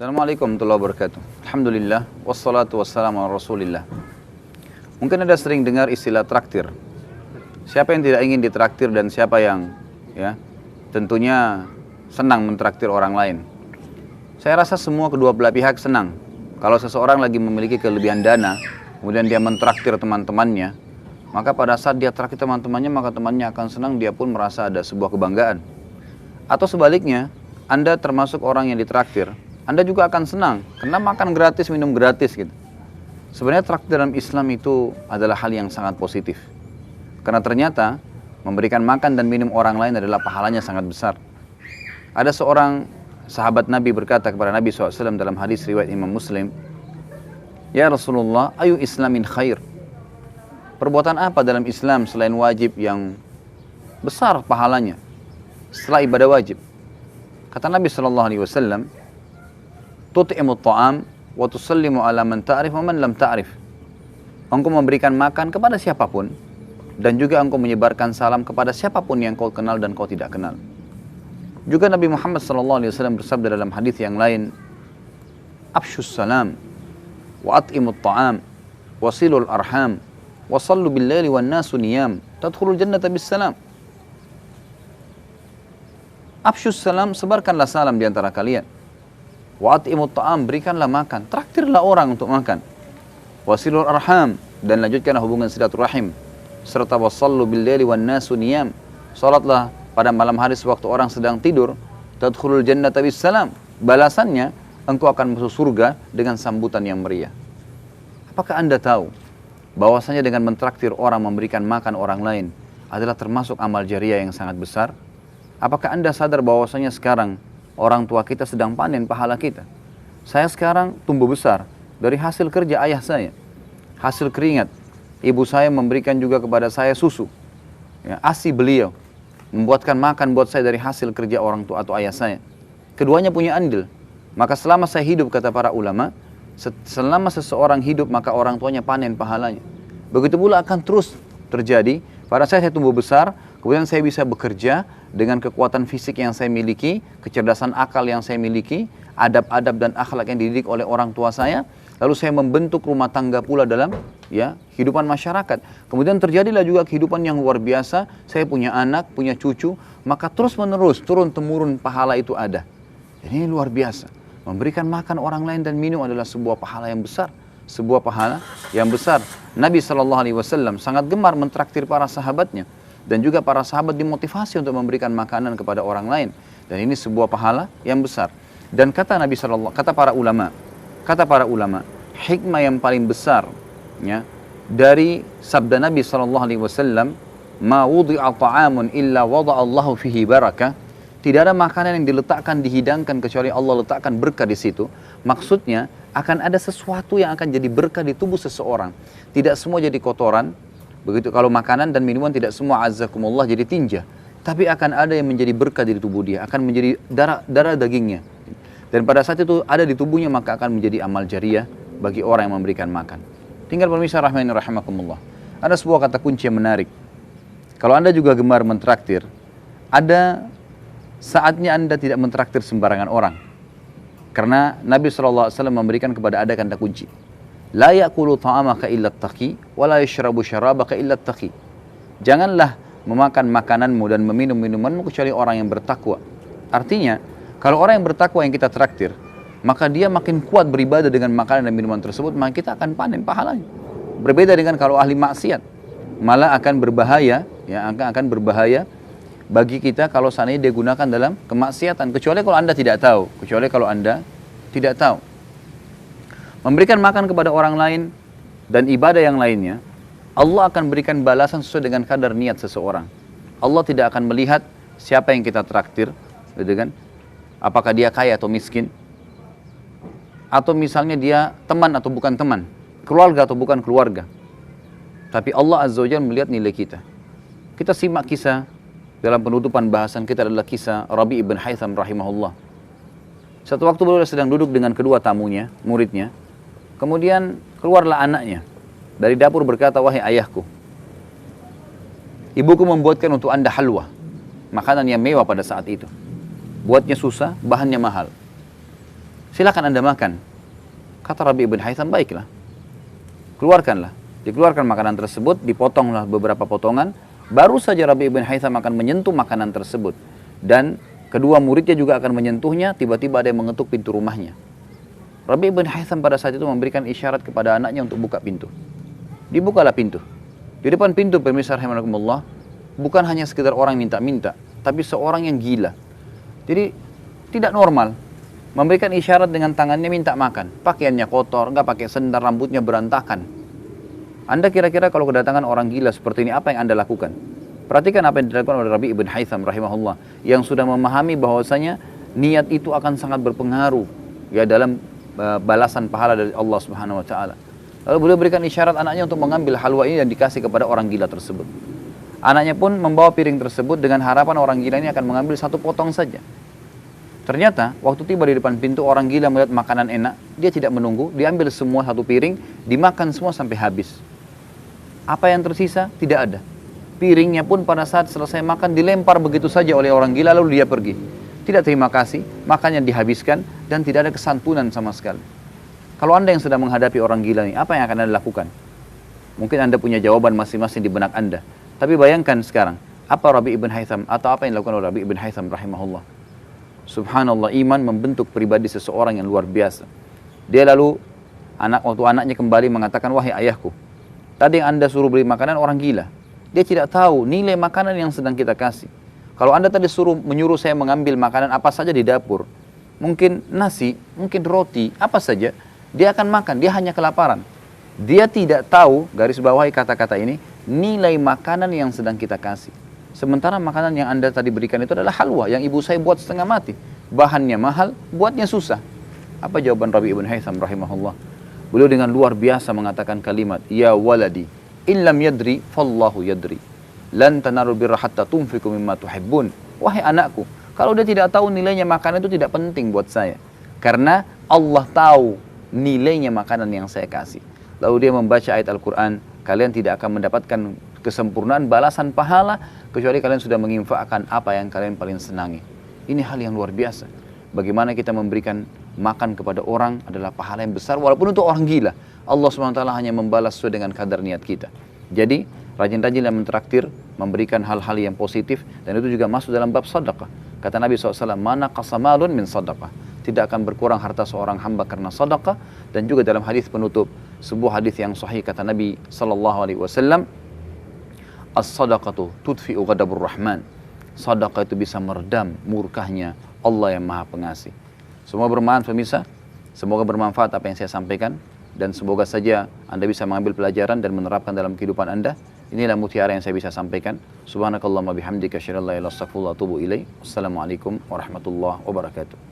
Assalamualaikum warahmatullahi wabarakatuh. Alhamdulillah, wassalatu wassalamu ala rasulillah. Mungkin Anda sering dengar istilah traktir. Siapa yang tidak ingin ditraktir dan siapa yang tentunya senang mentraktir orang lain. Saya rasa semua kedua belah pihak senang. Kalau seseorang lagi memiliki kelebihan dana, kemudian dia mentraktir teman-temannya, maka pada saat dia traktir teman-temannya, maka temannya akan senang, dia pun merasa ada sebuah kebanggaan. Atau sebaliknya, Anda termasuk orang yang ditraktir, Anda juga akan senang, karena makan gratis, minum gratis gitu. Sebenarnya traktir dalam Islam itu adalah hal yang sangat positif. Karena ternyata memberikan makan dan minum orang lain adalah pahalanya sangat besar. Ada seorang sahabat Nabi berkata kepada Nabi SAW dalam hadis riwayat Imam Muslim, "Ya Rasulullah, ayu islamin khair?" Perbuatan apa dalam Islam selain wajib yang besar pahalanya setelah ibadah wajib? Kata Nabi SAW, "Tut'imut ta'am wa tusallimu ala man ta'rif wa man lam ta'rif." Engkau memberikan makan kepada siapapun dan juga engkau menyebarkan salam kepada siapapun yang kau kenal dan kau tidak kenal. Juga Nabi Muhammad SAW bersabda dalam hadis yang lain, "Afshus salam wa at'imut ta'am wa silul arham wa sallu bil laili wan nasu niyam tadkhulul jannata bis salam." Afshus salam, sebarkanlah salam di antara kalian. Wa at'imut ta'am, berikanlah makan, traktirlah orang untuk makan. Wasilul arham, dan lanjutkanlah hubungan silaturahim. Serta wasallu bil laili wan nasu niyam, salatlah pada malam hari sewaktu orang sedang tidur. Tadkhulul jannata bis salam, balasannya engkau akan masuk surga dengan sambutan yang meriah. Apakah Anda tahu bahwasanya dengan mentraktir orang, memberikan makan orang lain adalah termasuk amal jariah yang sangat besar? Apakah Anda sadar bahwasanya sekarang orang tua kita sedang panen pahala kita? Saya sekarang tumbuh besar dari hasil kerja ayah saya, hasil keringat. Ibu saya memberikan juga kepada saya susu, ASI beliau membuatkan makan buat saya dari hasil kerja orang tua atau ayah saya. Keduanya punya andil. Maka selama saya hidup, kata para ulama, selama seseorang hidup maka orang tuanya panen pahalanya. Begitu pula akan terus terjadi. Pada saya tumbuh besar, kemudian saya bisa bekerja dengan kekuatan fisik yang saya miliki, kecerdasan akal yang saya miliki, adab-adab dan akhlak yang dididik oleh orang tua saya. Lalu saya membentuk rumah tangga pula dalam kehidupan masyarakat. Kemudian terjadilah juga kehidupan yang luar biasa. Saya punya anak, punya cucu, maka terus menerus turun-temurun pahala itu ada. Jadi ini luar biasa. Memberikan makan orang lain dan minum adalah sebuah pahala yang besar. Sebuah pahala yang besar. Nabi SAW sangat gemar mentraktir para sahabatnya. Dan juga para sahabat dimotivasi untuk memberikan makanan kepada orang lain. Dan ini sebuah pahala yang besar. Dan kata Nabi SAW, kata para ulama, hikmah yang paling besar dari sabda Nabi SAW, "Ma wudi'a ta'amun illa wada'allahu fihi barakah." Tidak ada makanan yang diletakkan, dihidangkan kecuali Allah letakkan berkah di situ. Maksudnya akan ada sesuatu yang akan jadi berkah di tubuh seseorang. Tidak semua jadi kotoran. Begitu kalau makanan dan minuman tidak semua azzakumullah jadi tinja. Tapi akan ada yang menjadi berkah di tubuh dia. Akan menjadi darah dagingnya. Dan pada saat itu ada di tubuhnya, maka akan menjadi amal jariah bagi orang yang memberikan makan. Tinggal pemirsa rahmani rahimakumullah. Ada sebuah kata kunci yang menarik. Kalau Anda juga gemar mentraktir, ada saatnya Anda tidak mentraktir sembarangan orang. Karena Nabi SAW memberikan kepada Anda kata kunci. La ya'kulu ta'amaka illa taqi wa la yashrabu syarabaka illa taqi. Janganlah memakan makananmu dan meminum minumanmu kecuali orang yang bertakwa. Artinya, kalau orang yang bertakwa yang kita traktir, maka dia makin kuat beribadah dengan makanan dan minuman tersebut, maka kita akan panen pahalanya. Berbeda dengan kalau ahli maksiat, malah akan berbahaya, akan berbahaya bagi kita kalau seandainya dia gunakan dalam kemaksiatan. Kecuali kalau Anda tidak tahu. Memberikan makan kepada orang lain dan ibadah yang lainnya, Allah akan berikan balasan sesuai dengan kadar niat seseorang. Allah tidak akan melihat siapa yang kita traktir, gitu kan? Apakah dia kaya atau miskin, atau misalnya dia teman atau bukan teman, keluarga atau bukan keluarga. Tapi Allah Azza wa Jalla melihat nilai kita. Kita simak kisah dalam penutupan bahasan kita adalah kisah Rabi' ibn Haytham rahimahullah. Satu waktu beliau sedang duduk dengan kedua tamunya, muridnya. Kemudian keluarlah anaknya dari dapur berkata, "Wahai ayahku, ibuku membuatkan untuk Anda halwa, makanan yang mewah pada saat itu. Buatnya susah, bahannya mahal. silakan Anda makan. Kata Rabi' ibn Haytham, baiklah. Keluarkanlah. Dikeluarkan makanan tersebut, dipotonglah beberapa potongan. Baru saja Rabi' ibn Haytham akan menyentuh makanan tersebut. Dan kedua muridnya juga akan menyentuhnya, tiba-tiba ada yang mengetuk pintu rumahnya. Rabi' ibn Haytham pada saat itu memberikan isyarat kepada anaknya untuk buka pintu. Dibukalah pintu. Di depan pintu, pemirsa rahimakumullah, bukan hanya sekedar orang minta-minta, tapi seorang yang gila. Jadi tidak normal. Memberikan isyarat dengan tangannya minta makan. Pakaiannya kotor, nggak pakai sendal, rambutnya berantakan. Anda kira-kira kalau kedatangan orang gila seperti ini, apa yang Anda lakukan? Perhatikan apa yang dilakukan oleh Rabi' ibn Haytham rahimahullah, yang sudah memahami bahwasanya niat itu akan sangat berpengaruh ya dalam balasan pahala dari Allah Subhanahu wa taala. Lalu beliau berikan isyarat anaknya untuk mengambil halwa ini dan dikasih kepada orang gila tersebut. Anaknya pun membawa piring tersebut dengan harapan orang gila ini akan mengambil satu potong saja. Ternyata waktu tiba di depan pintu, orang gila melihat makanan enak, dia tidak menunggu, diambil semua satu piring, dimakan semua sampai habis. Apa yang tersisa? Tidak ada. Piringnya pun pada saat selesai makan dilempar begitu saja oleh orang gila, lalu dia pergi. Tidak terima kasih, makannya dihabiskan dan tidak ada kesantunan sama sekali. Kalau Anda yang sedang menghadapi orang gila ini, apa yang akan Anda lakukan? Mungkin Anda punya jawaban masing-masing di benak Anda. Tapi bayangkan sekarang, apa Rabi' ibn Haytham atau apa yang dilakukan oleh Rabi' ibn Haytham rahimahullah. Subhanallah, iman membentuk pribadi seseorang yang luar biasa. Dia lalu, waktu anaknya kembali mengatakan, wahai ayahku, tadi yang Anda suruh beli makanan orang gila. Dia tidak tahu nilai makanan yang sedang kita kasih. Kalau Anda tadi menyuruh saya mengambil makanan apa saja di dapur, mungkin nasi, mungkin roti, apa saja, dia akan makan, dia hanya kelaparan. Dia tidak tahu, garis bawahi kata-kata ini, nilai makanan yang sedang kita kasih. Sementara makanan yang Anda tadi berikan itu adalah halwa yang ibu saya buat setengah mati. Bahannya mahal, buatnya susah. Apa jawaban Rabi' ibn Haytham rahimahullah? Beliau dengan luar biasa mengatakan kalimat, ya waladi, illam yadri, fallahu yadri. Lan tanarul birra hatta tunfiku mimma tuhibbun. Wahai anakku, kalau dia tidak tahu nilainya makanan itu tidak penting buat saya. Karena Allah tahu nilainya makanan yang saya kasih. Lalu dia membaca ayat Al-Quran, kalian tidak akan mendapatkan kesempurnaan balasan pahala kecuali kalian sudah menginfakkan apa yang kalian paling senangi. Ini hal yang luar biasa. Bagaimana kita memberikan makan kepada orang adalah pahala yang besar walaupun untuk orang gila. Allah SWT hanya membalas sesuai dengan kadar niat kita. Jadi rajin-rajinlah mentraktir, memberikan hal-hal yang positif, dan itu juga masuk dalam bab sedekah. Kata Nabi SAW, mana qasamalun min sedekah. Tidak akan berkurang harta seorang hamba karena sedekah. Dan juga dalam hadis penutup, sebuah hadis yang sahih kata Nabi SAW, as-sadaqatu tudfi'u ghadabur rahman. Sedekah itu bisa meredam murkahnya Allah yang Maha Pengasih. Semoga bermanfaat pemirsa, semoga bermanfaat apa yang saya sampaikan, dan semoga saja Anda bisa mengambil pelajaran dan menerapkan dalam kehidupan Anda. Inilah mutiara yang saya bisa sampaikan. Subhanakallahumma bihamdika asyhadu an la ilaha illa anta astaghfiruka wa atubu ilaik. Wassalamualaikum warahmatullahi wabarakatuh.